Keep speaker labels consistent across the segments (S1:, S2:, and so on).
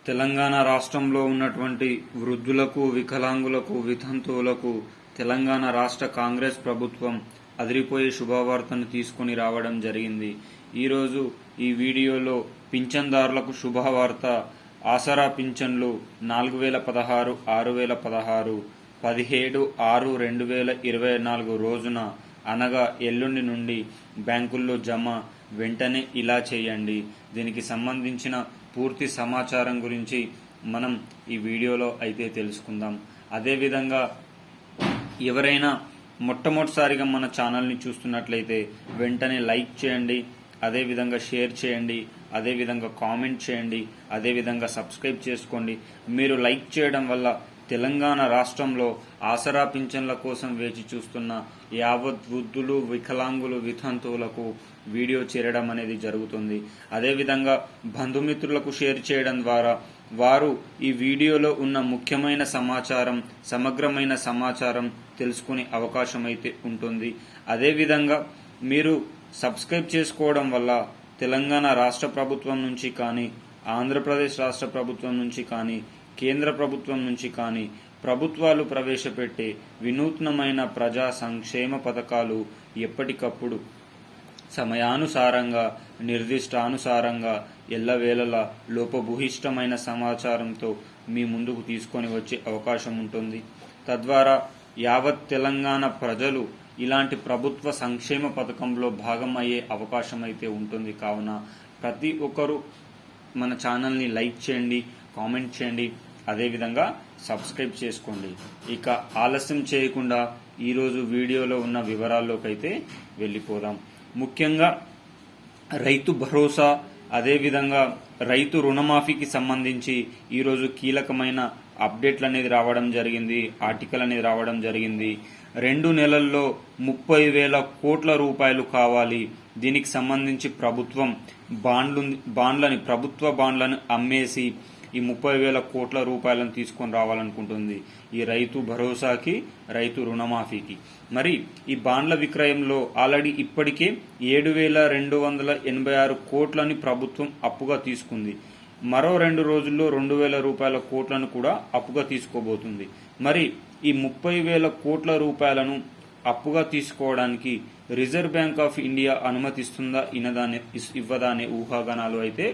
S1: తెలంగాణ రాష్ట్రంలో ఉన్నటువంటి వృద్ధులకు, వికలాంగులకు, వితంతువులకు తెలంగాణ రాష్ట్ర కాంగ్రెస్ ప్రభుత్వం అదిరిపోయే శుభవార్తను తీసుకొని రావడం జరిగింది. ఈరోజు ఈ వీడియోలో పింఛన్దారులకు శుభవార్త. ఆసరా పింఛన్లు 4016, 6016, 17/6/2024 రోజున అనగా ఎల్లుండి నుండి బ్యాంకుల్లో జమ. వెంటనే ఇలా చేయండి. దీనికి సంబంధించిన పూర్తి సమాచారం గురించి మనం ఈ వీడియోలో అయితే తెలుసుకుందాం. అదేవిధంగా ఎవరైనా మొట్టమొదటిసారిగా మన ఛానల్ని చూస్తున్నట్లయితే వెంటనే లైక్ చేయండి, అదేవిధంగా షేర్ చేయండి, అదేవిధంగా కామెంట్ చేయండి, అదేవిధంగా సబ్స్క్రైబ్ చేసుకోండి. మీరు లైక్ చేయడం వల్ల తెలంగాణ రాష్ట్రంలో ఆసరా పింఛన్ల కోసం వేచి చూస్తున్న యావత్ వృద్ధులు, వికలాంగులు, వితంతువులకు వీడియో చేరడం అనేది జరుగుతుంది. అదేవిధంగా బంధుమిత్రులకు షేర్ చేయడం ద్వారా వారు ఈ వీడియోలో ఉన్న ముఖ్యమైన సమాచారం, సమగ్రమైన సమాచారం తెలుసుకునే అవకాశం అయితే ఉంటుంది. అదేవిధంగా మీరు సబ్స్క్రైబ్ చేసుకోవడం వల్ల తెలంగాణ రాష్ట్ర ప్రభుత్వం నుంచి కానీ, ఆంధ్రప్రదేశ్ రాష్ట్ర ప్రభుత్వం నుంచి కానీ, కేంద్ర ప్రభుత్వం నుంచి కానీ ప్రభుత్వాలు ప్రవేశపెట్టే వినూత్నమైన ప్రజా సంక్షేమ పథకాలు ఎప్పటికప్పుడు సమయానుసారంగా, నిర్దిష్టానుసారంగా, ఎల్లవేళలా లోపభూయిష్టమైన సమాచారంతో మీ ముందుకు తీసుకొని వచ్చే అవకాశం ఉంటుంది. తద్వారా యావత్ తెలంగాణ ప్రజలు ఇలాంటి ప్రభుత్వ సంక్షేమ పథకంలో భాగం అయ్యే అవకాశం అయితే ఉంటుంది. కావున ప్రతి ఒక్కరూ మన ఛానల్ని లైక్ చేయండి, కామెంట్ చేయండి, అదేవిధంగా సబ్స్క్రైబ్ చేసుకోండి. ఇక ఆలస్యం చేయకుండా ఈరోజు వీడియోలో ఉన్న వివరాల్లోకి అయితే వెళ్ళిపోదాం. ముఖ్యంగా రైతు భరోసా, అదేవిధంగా రైతు రుణమాఫీకి సంబంధించి ఈరోజు కీలకమైన అప్డేట్లు అనేది రావడం జరిగింది, ఆర్టికల్ అనేది రావడం జరిగింది. 2 నెలల్లో 30,000 కోట్ల రూపాయలు కావాలి. దీనికి సంబంధించి ప్రభుత్వం ప్రభుత్వ బాండ్లను అమ్మేసి ఈ 30,000 కోట్ల రూపాయలను తీసుకొని రావాలనుకుంటుంది ఈ రైతు భరోసాకి, రైతు రుణమాఫీకి. మరి ఈ బాండ్ల విక్రయంలో ఆల్రెడీ ఇప్పటికే 7,286 కోట్లని ప్రభుత్వం అప్పుగా తీసుకుంది. మరో 2 రోజుల్లో 2,000 రూపాయల కోట్లను కూడా అప్పుగా తీసుకోబోతుంది. మరి ఈ 30,000 కోట్ల రూపాయలను అప్పుగా తీసుకోవడానికి రిజర్వ్ బ్యాంక్ ఆఫ్ ఇండియా అనుమతిస్తుందా, ఇవ్వదా అనే ఊహాగానాలు అయితే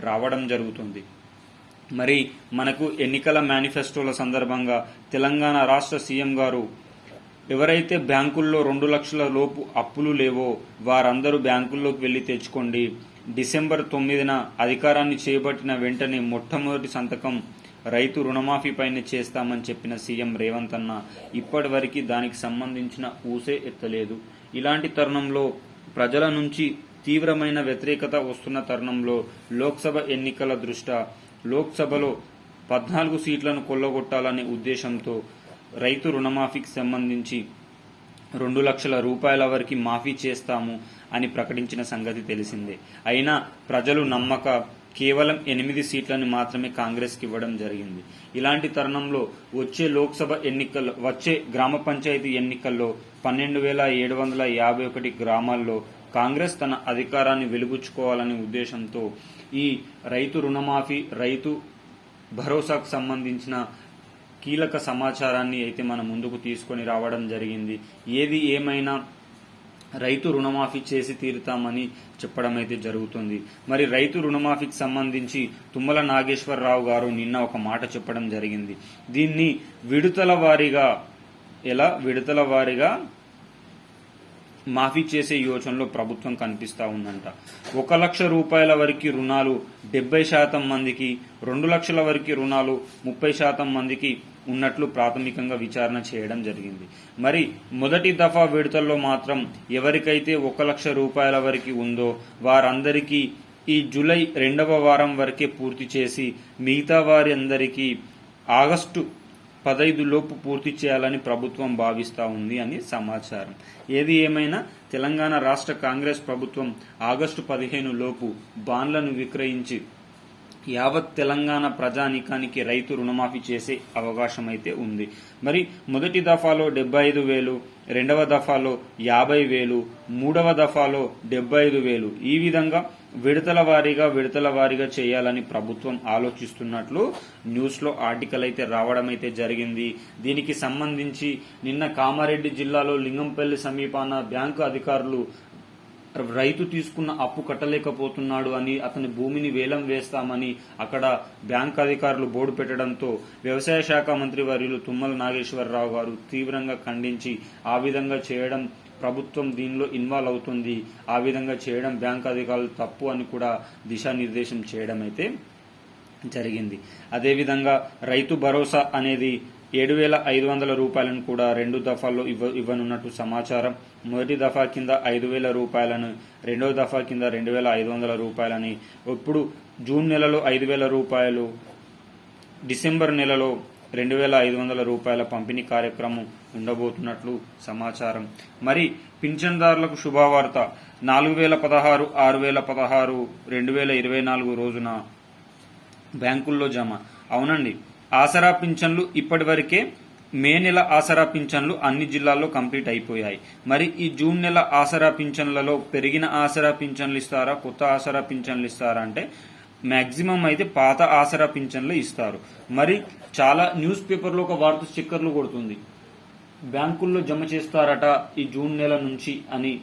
S1: రావడం జరుగుతుంది. మరి మనకు ఎన్నికల మేనిఫెస్టోల సందర్భంగా తెలంగాణ రాష్ట్ర సీఎం గారు ఎవరైతే బ్యాంకుల్లో 2 లక్షల లోపు అప్పులు లేవో వారందరూ బ్యాంకుల్లోకి వెళ్లి తెచ్చుకోండి. డిసెంబర్ 9న అధికారాన్ని చేపట్టిన వెంటనే మొట్టమొదటి సంతకం రైతు రుణమాఫీ పైన చేస్తామని చెప్పిన సీఎం రేవంత్ అన్న ఇప్పటి వరకు దానికి సంబంధించిన ఊసే ఎత్తలేదు. ఇలాంటి తరుణంలో ప్రజల నుంచి తీవ్రమైన వ్యతిరేకత వస్తున్న తరుణంలో లోక్సభ ఎన్నికల దృష్ట్యా లోక్సభలో 14 సీట్లను కొల్లగొట్టాలనే ఉద్దేశంతో రైతు రుణమాఫీకి సంబంధించి 2 లక్షల రూపాయల వరకు మాఫీ చేస్తాము అని ప్రకటించిన సంగతి తెలిసిందే. అయినా ప్రజలు నమ్మక కేవలం 8 సీట్లను మాత్రమే కాంగ్రెస్కి ఇవ్వడం జరిగింది. ఇలాంటి తరుణంలో వచ్చే గ్రామ పంచాయతీ ఎన్నికల్లో 12,751 గ్రామాల్లో కాంగ్రెస్ తన అధికారాన్ని వెలుగుచ్చుకోవాలనే ఉద్దేశంతో ఈ రైతు రుణమాఫీ, రైతు భరోసాకు సంబంధించిన కీలక సమాచారాన్ని అయితే మన ముందుకు తీసుకొని రావడం జరిగింది. ఏది ఏమైనా రైతు రుణమాఫీ చేసి తీరుతామని చెప్పడం అయితే జరుగుతుంది. మరి రైతు రుణమాఫీకి సంబంధించి తుమ్మల నాగేశ్వరరావు గారు నిన్న ఒక మాట చెప్పడం జరిగింది. దీన్ని విడతల వారీగా మాఫీ చేసే యోచనలో ప్రభుత్వం కనిపిస్తా ఉందంట. 1 లక్ష రూపాయల వరకు రుణాలు 70% మందికి, 2 లక్షల వరకు రుణాలు 30% మందికి ఉన్నట్లు ప్రాథమికంగా విచారణ చేయడం జరిగింది. మరి మొదటి దఫా విడతల్లో మాత్రం ఎవరికైతే 1 లక్ష రూపాయల వరకు ఉందో వారందరికీ ఈ జూలై 2వ వారం వరకే పూర్తి చేసి మిగతా వారి అందరికీ ఆగస్టు 15 లోపు పూర్తి చేయాలని ప్రభుత్వం భావిస్తూ ఉంది అని సమాచారం. ఏది ఏమైనా తెలంగాణ రాష్ట్ర కాంగ్రెస్ ప్రభుత్వం ఆగస్టు 15 లోపు బాండ్లను విక్రయించి యావత్ తెలంగాణ ప్రజానీకానికి రైతు రుణమాఫీ చేసే అవకాశం అయితే ఉంది. మరి మొదటి దఫాలో 75,000, రెండవ దఫాలో 50,000, మూడవ దఫాలో 75,000 ఈ విధంగా విడతల వారీగా చేయాలని ప్రభుత్వం ఆలోచిస్తున్నట్లు న్యూస్ లో ఆర్టికల్ అయితే రావడం అయితే జరిగింది. దీనికి సంబంధించి నిన్న కామారెడ్డి జిల్లాలో లింగంపల్లి సమీపాన బ్యాంకు అధికారులు రైతు తీసుకున్న అప్పు కట్టలేకపోతున్నాడు అని, అతని భూమిని వేలం వేస్తామని అక్కడ బ్యాంక్ అధికారులు బోర్డు పెట్టడంతో వ్యవసాయ శాఖ మంత్రి వర్యులు తుమ్మల నాగేశ్వరరావు గారు తీవ్రంగా ఖండించి ఆ విధంగా చేయడం ప్రభుత్వం దీనిలో ఇన్వాల్వ్ అవుతుంది, ఆ విధంగా చేయడం బ్యాంక్ అధికారులు తప్పు అని కూడా దిశానిర్దేశం చేయడం అయితే జరిగింది. అదేవిధంగా రైతు భరోసా అనేది 7,500 రూపాయలను కూడా 2 దఫాల్లో ఇవ్వనున్నట్టు సమాచారం. మొదటి దఫా కింద 5,000 రూపాయలను, రెండవ దఫా కింద 2,500 రూపాయలని, ఇప్పుడు జూన్ నెలలో 5,000 రూపాయలు, డిసెంబర్ నెలలో 2,500 రూపాయల పంపిణీ కార్యక్రమం ఉండబోతున్నట్లు సమాచారం. మరి పింఛన్దారులకు శుభవార్త, 4,016, 6,016 2024 రోజున బ్యాంకుల్లో జమ. అవునండి, ఆసరా పింఛన్లు ఇప్పటివరకే మే నెల ఆసరా పింఛన్లు అన్ని జిల్లాల్లో కంప్లీట్ అయిపోయాయి. మరి ఈ జూన్ నెల ఆసరా పింఛన్లలో పెరిగిన ఆసరా పింఛన్లు ఇస్తారా, కొత్త ఆసరా పింఛన్లు ఇస్తారా అంటే మాక్సిమం అయితే పాత ఆసరా పింఛన్లు ఇస్తారు. మరి చాలా న్యూస్ పేపర్లో ఒక వార్త స్టిక్కర్లు కొడుతుంది, బ్యాంకుల్లో జమ చేస్తారట ఈ జూన్ నెల నుంచి అని.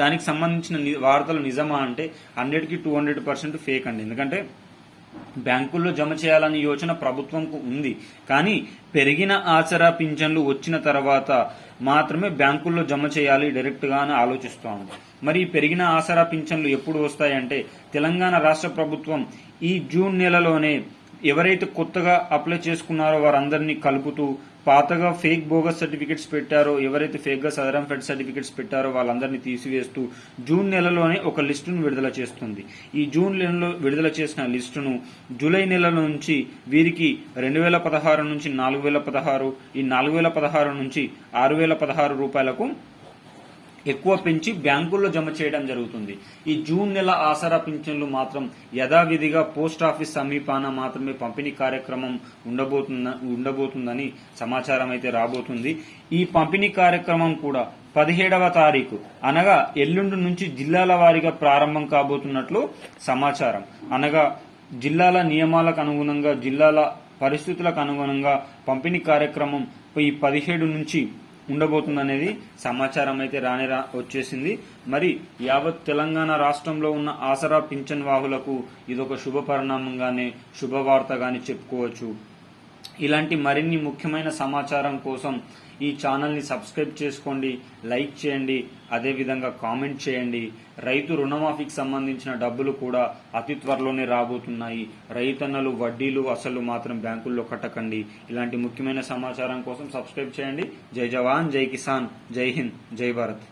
S1: దానికి సంబంధించిన వార్తలు నిజమా అంటే 100కి 200% ఫేక్ అండి. ఎందుకంటే బ్యాంకుల్లో జమ చేయాలనే యోచన ప్రభుత్వంకు ఉంది, కానీ పెరిగిన ఆసరా పింఛన్లు వచ్చిన తర్వాత మాత్రమే బ్యాంకుల్లో జమ చేయాలి డైరెక్ట్ గా అని ఆలోచిస్తాము. మరి పెరిగిన ఆసరా పింఛన్లు ఎప్పుడు వస్తాయంటే తెలంగాణ రాష్ట్ర ప్రభుత్వం ఈ జూన్ నెలలోనే ఎవరైతే కొత్తగా అప్లై చేసుకున్నారో వారందరినీ కలుపుతూ, పాతగా ఫేక్ బోగస్ సర్టిఫికెట్స్ పెట్టారో, ఎవరైతే ఫేక్ గా సదరం ఫెడ్ సర్టిఫికెట్స్ పెట్టారో వాళ్ళందరినీ తీసివేస్తూ జూన్ నెలలోనే ఒక లిస్టును విడుదల చేస్తుంది. ఈ జూన్ నెలలో విడుదల చేసిన లిస్టును జూలై నెల నుంచి వీరికి 2,016 నుంచి 4,016, ఈ 4,016 నుంచి 6,016 రూపాయలకు ఎక్కువ పెంచి బ్యాంకుల్లో జమ చేయడం జరుగుతుంది. ఈ జూన్ నెల ఆసరా పింఛన్లు మాత్రం యథావిధిగా పోస్ట్ ఆఫీస్ సమీపాన మాత్రమే పంపిణీ కార్యక్రమం ఉండబోతుందని సమాచారం అయితే రాబోతుంది. ఈ పంపిణీ కార్యక్రమం కూడా 17వ తారీఖు అనగా ఎల్లుండి నుంచి జిల్లాల వారీగా ప్రారంభం కాబోతున్నట్లు సమాచారం. అనగా జిల్లాల నియమాలకు అనుగుణంగా, జిల్లాల పరిస్థితులకు అనుగుణంగా పంపిణీ కార్యక్రమం ఈ 17 నుంచి ఉండబోతుందనేది సమాచారం అయితే వచ్చేసింది. మరి యావత్ తెలంగాణ రాష్ట్రంలో ఉన్న ఆసరా పింఛన్ వాహులకు ఇదొక శుభ పరిణామంగానే, శుభవార్తగానే చెప్పుకోవచ్చు. ఇలాంటి మరిన్ని ముఖ్యమైన సమాచారం కోసం ఈ ఛానల్ని సబ్స్క్రైబ్ చేసుకోండి, లైక్ చేయండి, అదేవిధంగా కామెంట్ చేయండి. రైతు రుణమాఫీకి సంబంధించిన డబ్బులు కూడా అతి త్వరలోనే రాబోతున్నాయి. రైతన్నలు వడ్డీలు అసలు మాత్రం బ్యాంకుల్లో కట్టకండి. ఇలాంటి ముఖ్యమైన సమాచారం కోసం సబ్స్క్రైబ్ చేయండి. జై జవాన్, జై కిసాన్, జై హింద్, జై భారత్.